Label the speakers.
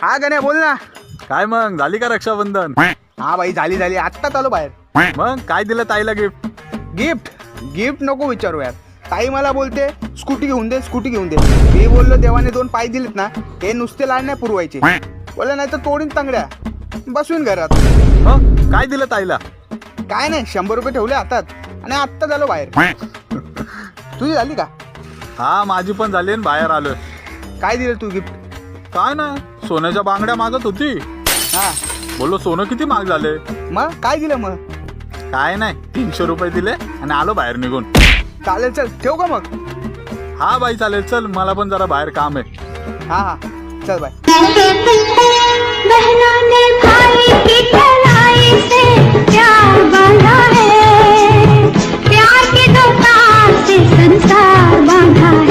Speaker 1: हा गण्या बोल ना.
Speaker 2: काय मग झाली का रक्षाबंधन?
Speaker 1: हा बाई झाली आत्ताच आलो बाहेर.
Speaker 2: मग काय दिलं ताईला गिफ्ट?
Speaker 1: गिफ्ट नको विचारू यार. ताई मला बोलते स्कूटी घेऊन दे. मी बोललो देवाने 2 पाय दिलेत ना, हे नुसते लाड नाही पुरवायचे. बोलला नाही तर तोडीन तांगड्या, बसून घरात.
Speaker 2: मग काय दिलं ताईला?
Speaker 1: काय नाही 100 रुपये ठेवले हातात आणि आत्ताच आलो बाहेर. तुझी झाली का?
Speaker 2: हा माझी पण झाली आणि बाहेर आलोय.
Speaker 1: काय दिलं तू गिफ्ट?
Speaker 2: काय नाही सोन्याच्या बांगड्या मागत होती.
Speaker 1: हा
Speaker 2: बोललो सोनं किती महाग झाले.
Speaker 1: मग काय दिलं मग?
Speaker 2: काय नाही 300 रुपये दिले आणि आलो बाहेर निघून.
Speaker 1: चालेल चल ठेव का मग?
Speaker 2: हा बाई चालेल चल, मला पण जरा बाहेर काम आहे.
Speaker 1: हा चल बाय.
Speaker 3: बहनों ने भाई की कलाई से प्यार बांधा है, प्यार की दुकान से संसार बांधा है।